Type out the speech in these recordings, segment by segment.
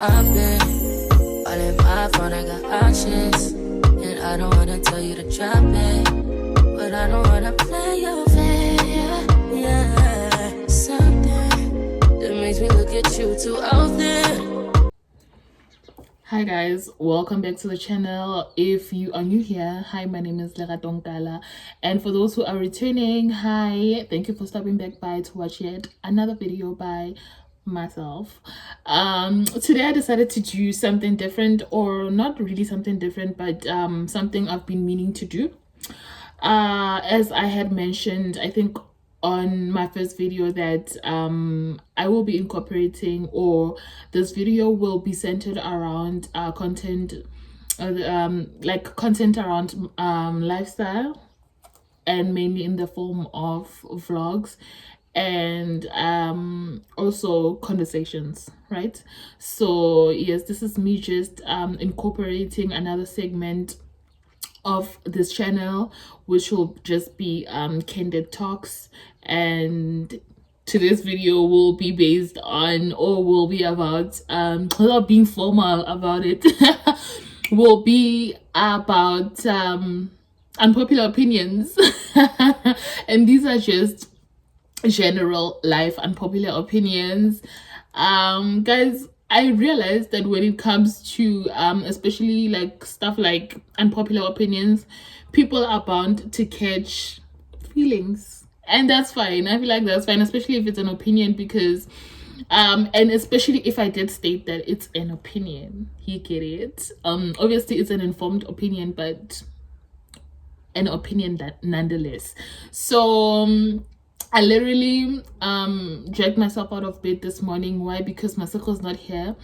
I've been all in my phone, I got options. And I don't wanna tell you to drop it, but I don't wanna play your fair. Yeah, something that makes me look at you too often. Hi guys, welcome back to the channel. If you are new here, hi, my name is Tonkala, and for those who are returning, hi, thank you for stopping back by to watch yet another video by myself. Today I decided to do something different, or not really something different, but something I've been meaning to do. As I had mentioned, I think on my first video, that I will be incorporating, or this video will be centered around content, like content around lifestyle, and mainly in the form of vlogs, and also conversations, right? So yes, this is me just incorporating another segment of this channel, which will just be candid talks, and today's video will be based on, or will be about, without being formal about it, will be about unpopular opinions. And these are just general life unpopular opinions. Guys, I realized that when it comes to especially like stuff like unpopular opinions, people are bound to catch feelings, and that's fine. I feel like that's fine, especially if it's an opinion, because and especially if I did state that it's an opinion, you get it. Obviously it's an informed opinion, but an opinion that nonetheless. So I literally dragged myself out of bed this morning. Why? Because Masako's not here.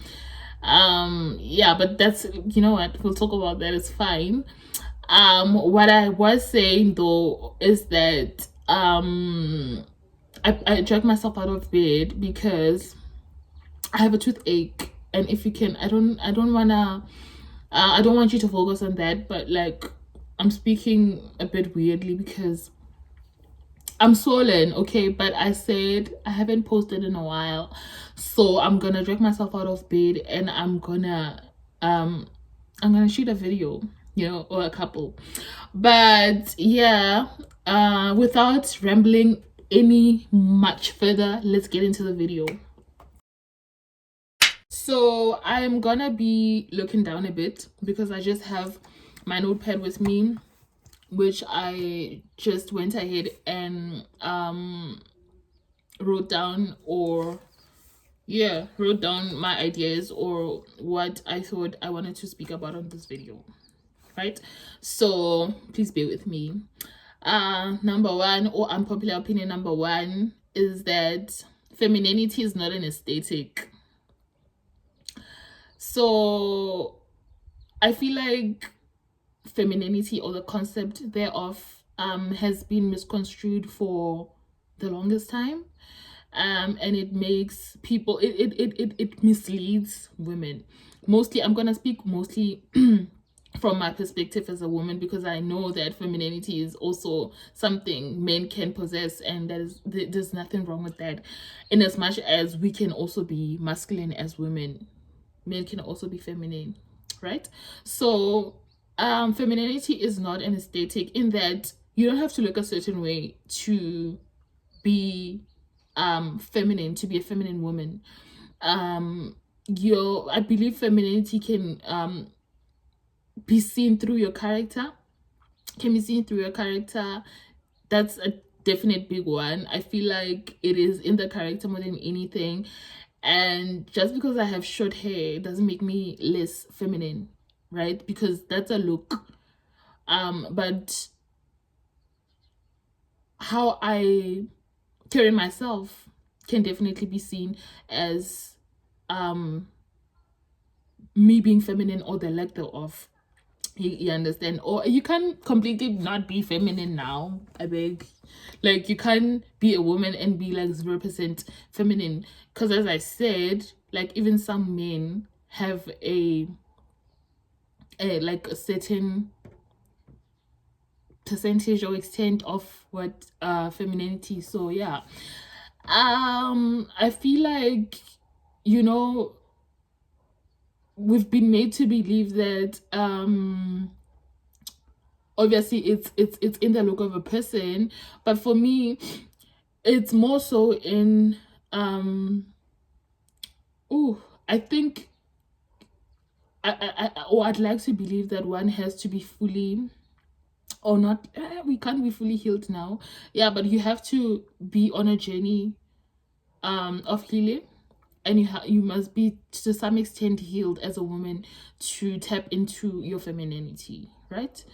Yeah, but that's, you know what, we'll talk about that, it's fine. What I was saying though is that I dragged myself out of bed because I have a toothache, and if you can, I don't wanna I don't want you to focus on that, but like, I'm speaking a bit weirdly because I'm swollen, okay? But I said I haven't posted in a while, so I'm gonna drag myself out of bed, and I'm gonna shoot a video, you know, or a couple. But yeah, without rambling any much further, let's get into the video. So I'm gonna be looking down a bit because I just have my notepad with me, which I just went ahead and wrote down, or yeah, wrote down my ideas, or what I thought I wanted to speak about on this video, right? So please bear with me. Number one, or unpopular opinion number one, is that femininity is not an aesthetic. So I feel like femininity, or the concept thereof, has been misconstrued for the longest time, and it makes people, it misleads women. Mostly, I'm gonna speak mostly from my perspective as a woman, because I know that femininity is also something men can possess, and there's nothing wrong with that, in as much as we can also be masculine as women. Men can also be feminine, right? So femininity is not an aesthetic, in that you don't have to look a certain way to be feminine, to be a feminine woman. I believe femininity can be seen through your character, That's a definite big one. I feel like it is in the character more than anything. And just because I have short hair doesn't make me less feminine, right? Because that's a look. But how I carry myself can definitely be seen as me being feminine, or the lack thereof. You understand? Or you can completely not be feminine now, I beg. Like, you can be a woman and be like 0% feminine, because as I said, like, even some men have a like a certain percentage or extent of what femininity. So yeah, I feel like, you know, we've been made to believe that obviously it's in the look of a person, but for me it's more so in oh, I think or I'd like to believe that one has to be fully, or not, we can't be fully healed now, yeah, but you have to be on a journey of healing, and you must be to some extent healed as a woman to tap into your femininity, right?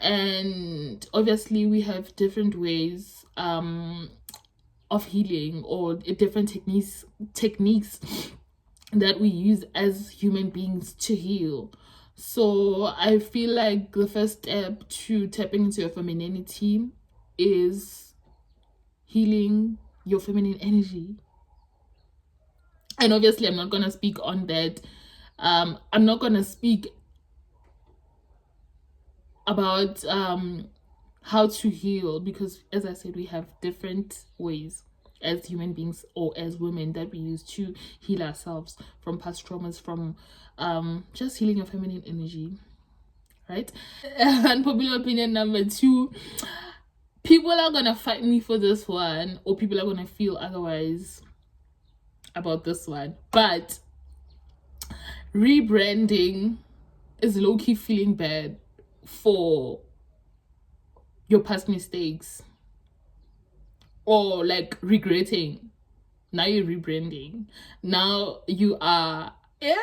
And obviously we have different ways of healing, or different techniques that we use as human beings to heal. So I feel like the first step to tapping into your femininity is healing your feminine energy. And obviously I'm not gonna speak on that. I'm not gonna speak about how to heal, because as I said, we have different ways as human beings or as women that we use to heal ourselves from past traumas, from just healing your feminine energy, right? Unpopular opinion number 2, people are gonna fight me for this one, or people are gonna feel otherwise about this one, but rebranding is low-key feeling bad for your past mistakes, or like regretting. Now you're rebranding, now you are, yeah.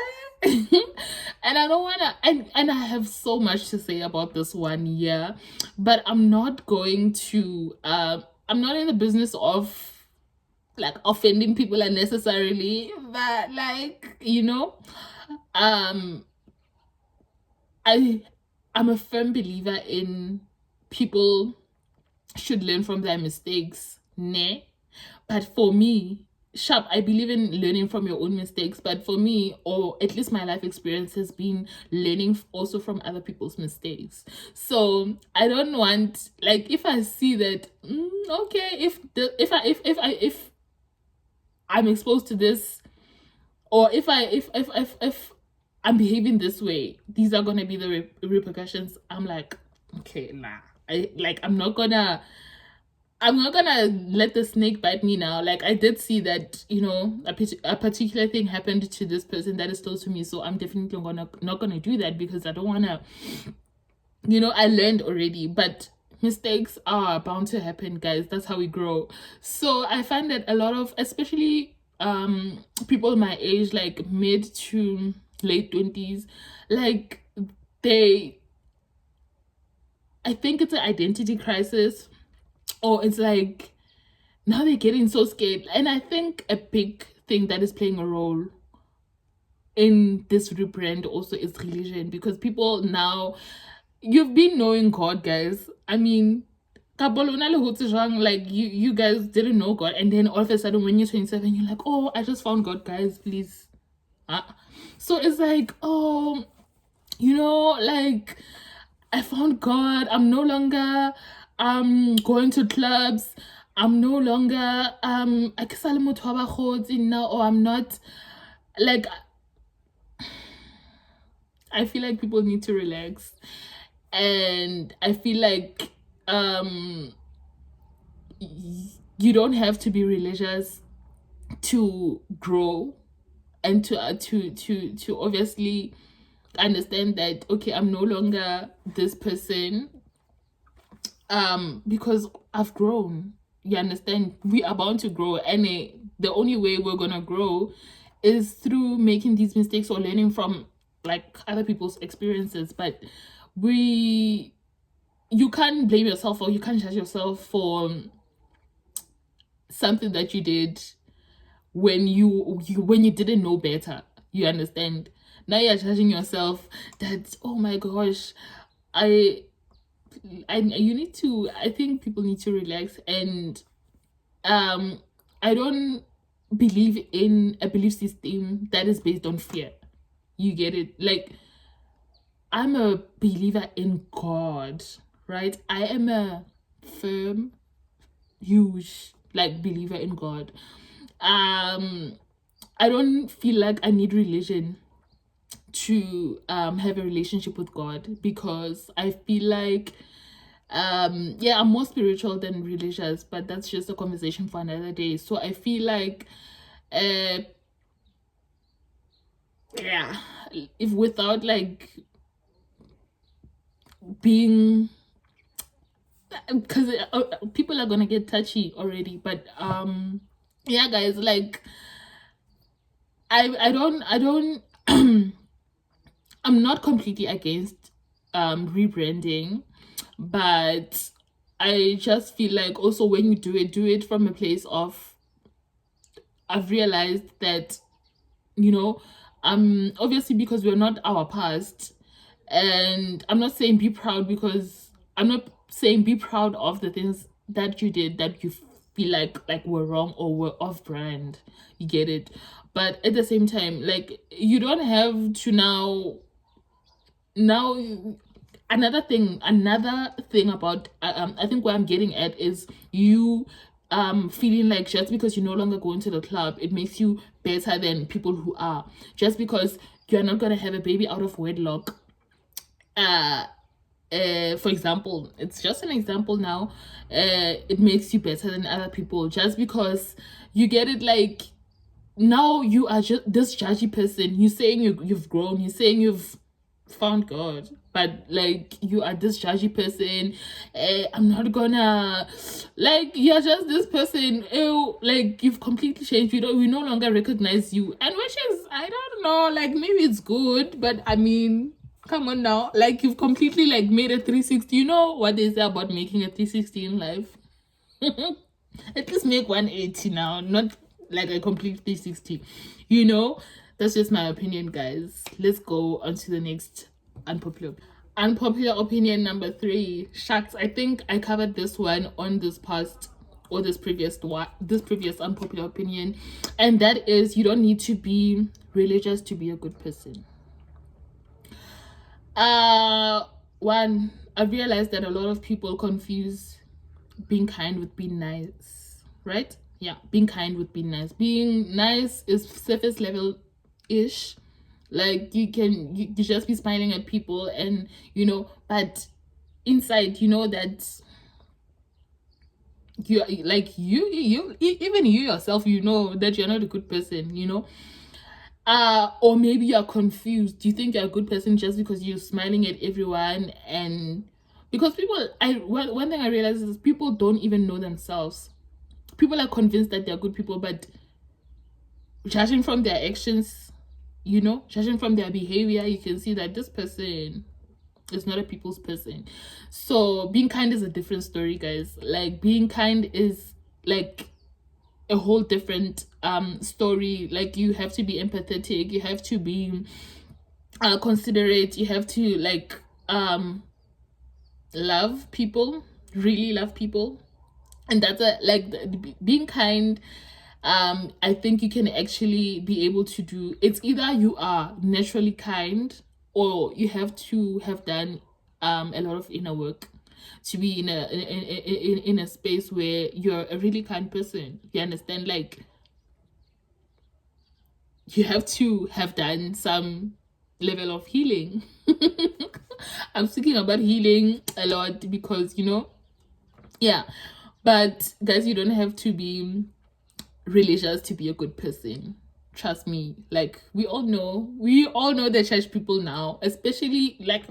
And I don't want to, and I have so much to say about this one, yeah, but I'm not going to I'm not in the business of like offending people unnecessarily, but like, I'm a firm believer in people should learn from their mistakes, ne? But for me, sharp, I believe in learning from your own mistakes. But for me, or at least my life experience has been learning also from other people's mistakes. So I don't want, like, if I see that, okay, if I'm exposed to this, or if I'm behaving this way, these are gonna be the repercussions. I'm like, okay, nah. I'm not gonna let the snake bite me now. Like, I did see that, a particular thing happened to this person that is close to me, so I'm definitely not gonna do that, because I don't wanna, I learned already. But mistakes are bound to happen, guys. That's how we grow. So I find that a lot of, especially people my age, like mid to late 20s, like I think it's an identity crisis, or it's like now they're getting so scared. And I think a big thing that is playing a role in this rebrand also is religion, because people now, you've been knowing God, guys. I mean, like you guys didn't know God, and then all of a sudden when you're 27, you're like, oh, I just found God, guys, please. So it's like, oh, like, I found God. I'm no longer going to clubs. I'm no longer now, or I'm not, like, I feel like people need to relax. And I feel like you don't have to be religious to grow, and to obviously understand that, okay, I'm no longer this person, because I've grown. You understand? We are bound to grow, and the only way we're gonna grow is through making these mistakes or learning from like other people's experiences. But you can't blame yourself, or you can't judge yourself for something that you did when you didn't know better. You understand? Now you're judging yourself that, oh my gosh, you need to, I think people need to relax. And I don't believe in a belief system that is based on fear. You get it? Like, I'm a believer in God, right? I am a firm, huge, like, believer in God. I don't feel like I need religion to have a relationship with God, because I feel like yeah, I'm more spiritual than religious, but that's just a conversation for another day. So I feel like yeah, if without like being, because people are gonna get touchy already, but yeah guys, like I don't I'm not completely against rebranding, but I just feel like also when you do it from a place of, I've realized that, you know, obviously because we're not our past, and I'm not saying be proud, because I'm not saying be proud of the things that you did that you feel like were wrong or were off brand, you get it, but at the same time, like, you don't have to now another thing about I think what I'm getting at is you feeling like just because you no longer go into the club, it makes you better than people who are. Just because you're not gonna have a baby out of wedlock, for example, it's just an example now, it makes you better than other people just because you get it. Like, now you are just this judgy person. You're saying you've grown, you're saying you've found God, but like you are this judgy person. I'm not gonna, like, you're just this person. Ew, like, you've completely changed. We no longer recognize you, and which is, I don't know, like, maybe it's good, but I mean, come on now, like, you've completely like made a 360. You know what they say about making a 360 in life? At least make 180 now, not like a complete 360. You know, that's just my opinion, guys. Let's go on to the next unpopular opinion number 3. Shucks, I think I covered this one on this past or this previous unpopular opinion, and that is, you don't need to be religious to be a good person. One, I've realized that a lot of people confuse being kind with being nice, right? Yeah, being kind with being nice. Being nice is surface level ish. Like, you just be smiling at people, and but inside, that you like even you yourself, that you're not a good person, or maybe you're confused. You think you're a good person just because you're smiling at everyone, and because people, one thing I realize is people don't even know themselves. People are convinced that they're good people, but judging from their actions, judging from their behavior, you can see that this person is not a people's person. So being kind is a different story, guys. Like, being kind is like a whole different story. Like, you have to be empathetic, you have to be considerate, you have to like love people, really love people. And that's being kind. I think you can actually be able to do it's either you are naturally kind, or you have to have done a lot of inner work to be in a space where you're a really kind person. You understand? Like, you have to have done some level of healing. I'm speaking about healing a lot because yeah, but guys, you don't have to be religious to be a good person. Trust me. Like, we all know the church people now, especially like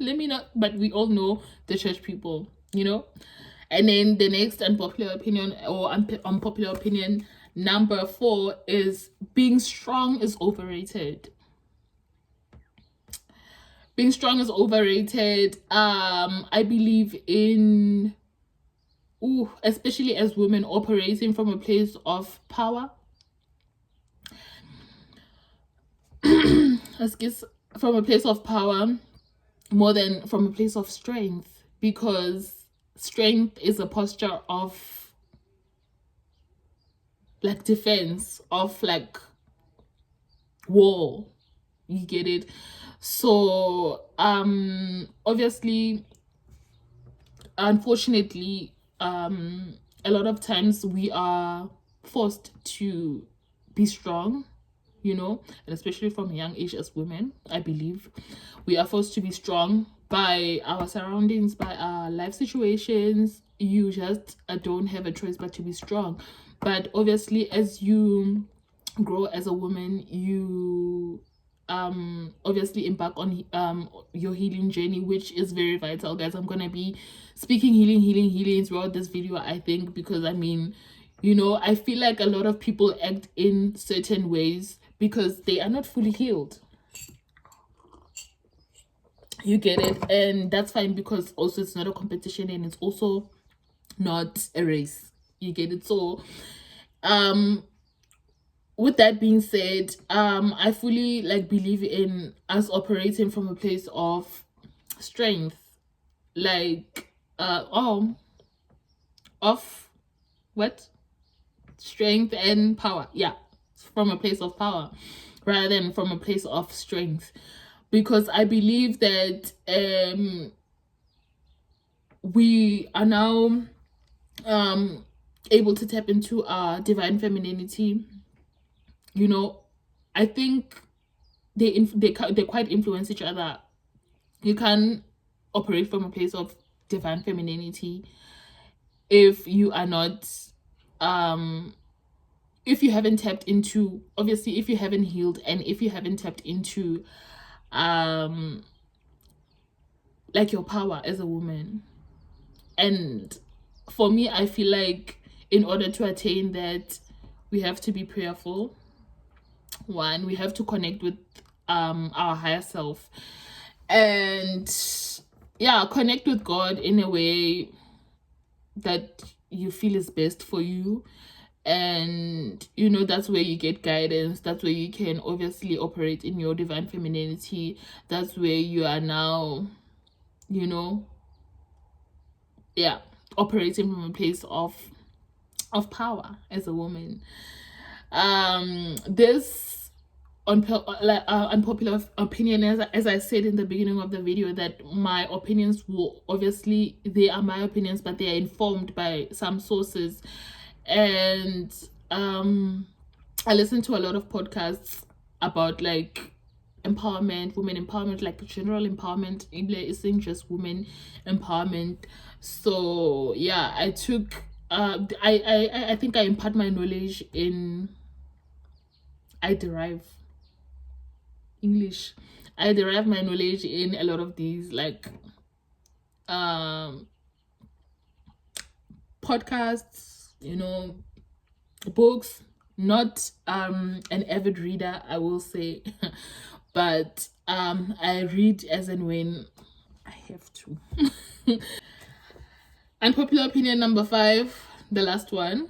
let me not but we all know the church people. And then the next unpopular opinion, or unpopular opinion number 4, is being strong is overrated. Being strong is overrated. I believe in, especially as women operating from a place of power, excuse, from a place of power more than from a place of strength, because strength is a posture of like defense, of like war, you get it. So obviously, unfortunately, a lot of times we are forced to be strong, you know, and especially from a young age as women, I believe we are forced to be strong by our surroundings, by our life situations. You just don't have a choice but to be strong. But obviously, as you grow as a woman, you obviously embark on your healing journey, which is very vital, guys. I'm gonna be speaking healing throughout this video, I think, because I mean, you know, I feel like a lot of people act in certain ways because they are not fully healed. You get it? And that's fine, because also it's not a competition and it's also not a race. You get it? So with that being said, I fully like believe in us operating from a place of strength, like of what, strength and power. Yeah, from a place of power rather than from a place of strength, because I believe that we are now able to tap into our divine femininity. You know, I think they quite influence each other. You can operate from a place of divine femininity if you are not if you haven't tapped into, obviously, if you haven't healed and if you haven't tapped into like your power as a woman. And for me, I feel like in order to attain that, we have to be prayerful. One, we have to connect with our higher self, and yeah, connect with God in a way that you feel is best for you. And you know, that's where you get guidance, that's where you can obviously operate in your divine femininity. That's where you are now, you know, yeah, operating from a place of power as a woman. This unpopular opinion, as I said in the beginning of the video, that my opinions will obviously, they are my opinions, but they are informed by some sources. And I listen to a lot of podcasts about like empowerment, women empowerment, like general empowerment. It isn't just women empowerment. So yeah, I took I think I impart my knowledge in, I derive English. I derive my knowledge in a lot of these like podcasts, you know, books. Not an avid reader, I will say, but I read as and when I have to. Unpopular opinion number 5, the last one.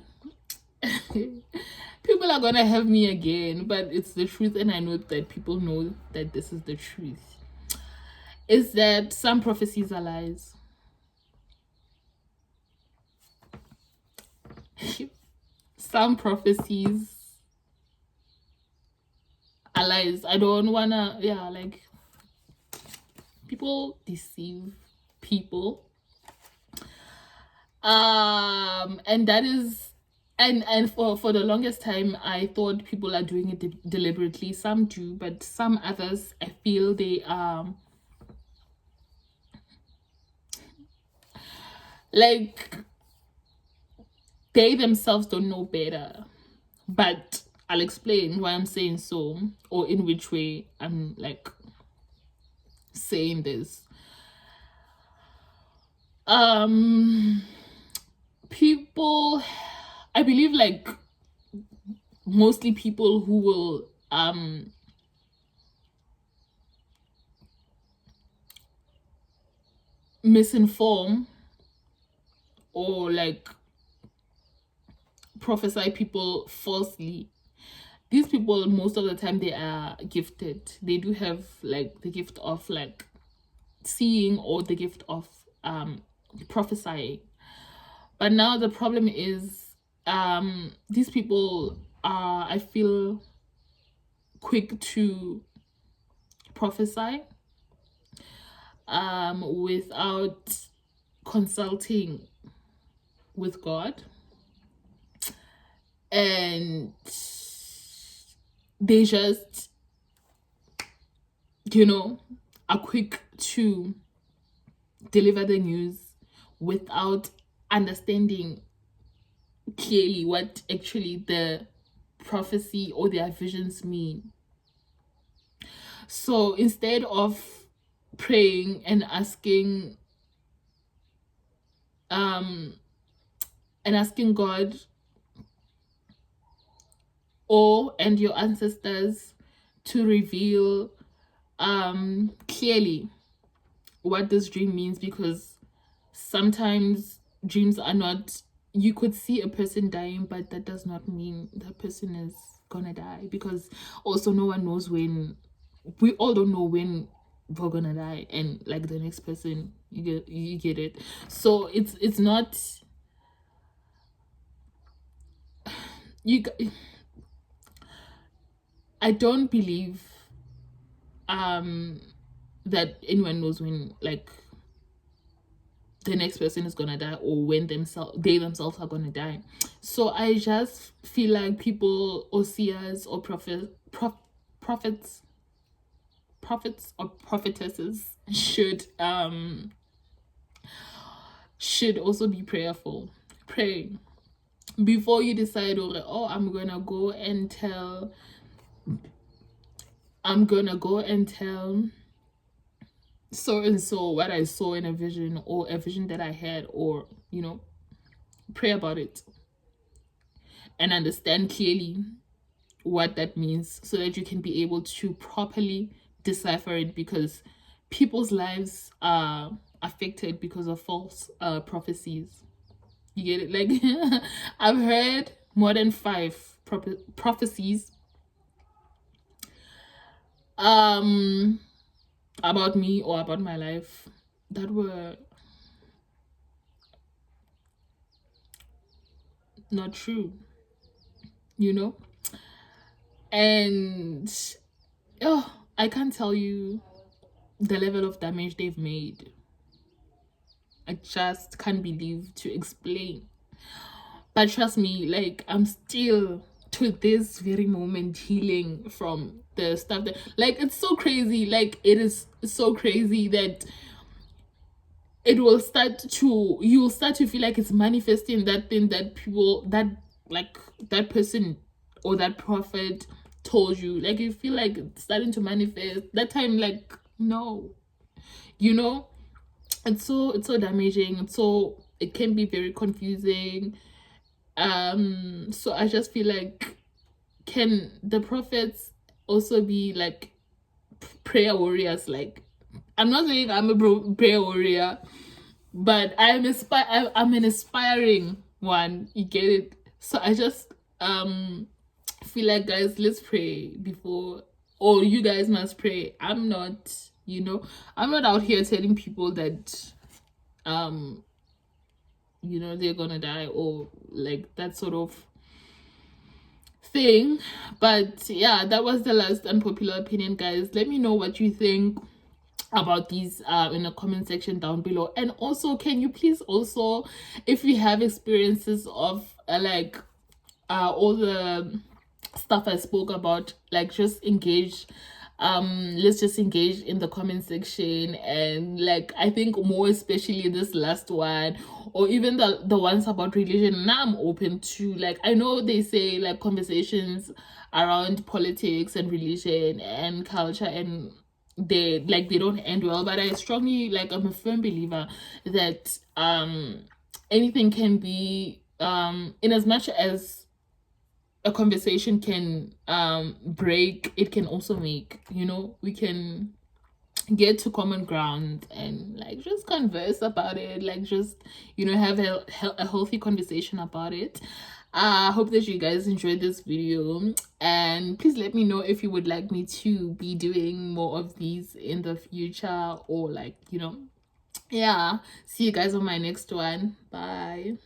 People are gonna have me again, but it's the truth, and I know that people know that this is the truth. Is that some prophecies are lies. Some prophecies are lies. I don't wanna, yeah, like, people deceive people. And that is, and for the longest time I thought people are doing it deliberately. Some do, but some others, I feel they like, they themselves don't know better. But I'll explain why I'm saying so, or in which way I'm like saying this. People, I believe, like, mostly people who will misinform or like prophesy people falsely. These people, most of the time, they are gifted. They do have like the gift of like seeing, or the gift of prophesying. But now the problem is, these people are, I feel, quick to prophesy without consulting with God. And they just, you know, are quick to deliver the news without understanding clearly what actually the prophecy or their visions mean. So instead of praying and asking God and your ancestors to reveal clearly what this dream means, because sometimes dreams are not, you could see a person dying, but that does not mean that person is gonna die, because also no one knows when, we all don't know when we're gonna die, and like the next person, you get it. So it's not, I don't believe that anyone knows when, like, the next person is gonna die, or when they themselves are gonna die. So I just feel like people, or seers, or prophets or prophetesses should also be prayerful. Pray before you decide, oh, I'm gonna go and tell so and so what I saw in a vision, or a vision that I had, or pray about it and understand clearly what that means, so that you can be able to properly decipher it, because people's lives are affected because of false prophecies. You get it? Like, I've heard more than 5 prophecies about me or about my life that were not true, and I can't tell you the level of damage they've made. I just can't believe to explain. But trust me, like, I'm still to this very moment healing from the stuff that, like, it's so crazy. Like, it is so crazy that you'll start to feel like it's manifesting that thing that that person or that prophet told you. Like, you feel like it's starting to manifest that time. Like, no, it's so damaging. It can be very confusing. So I just feel like, can the prophets also be like prayer warriors? Like, I'm not saying I'm a prayer warrior, but I'm an aspiring one. You get it? So I just feel like, guys, let's pray before, or you guys must pray. I'm not out here telling people that they're gonna die, or like that sort of thing. But yeah, that was the last unpopular opinion, guys. Let me know what you think about these in the comment section down below. And also, can you please also, if you have experiences of all the stuff I spoke about, like, just engage, let's just engage in the comment section. And like, I think more especially this last one, or even the ones about religion, now I'm open to, like, I know they say like conversations around politics and religion and culture, and they don't end well, but I strongly, like, I'm a firm believer that anything can be, in as much as a conversation can break, it can also make, we can get to common ground and like just converse about it, like just have a healthy conversation about it. I hope that you guys enjoyed this video, and please let me know if you would like me to be doing more of these in the future, or like, yeah. See you guys on my next one. Bye.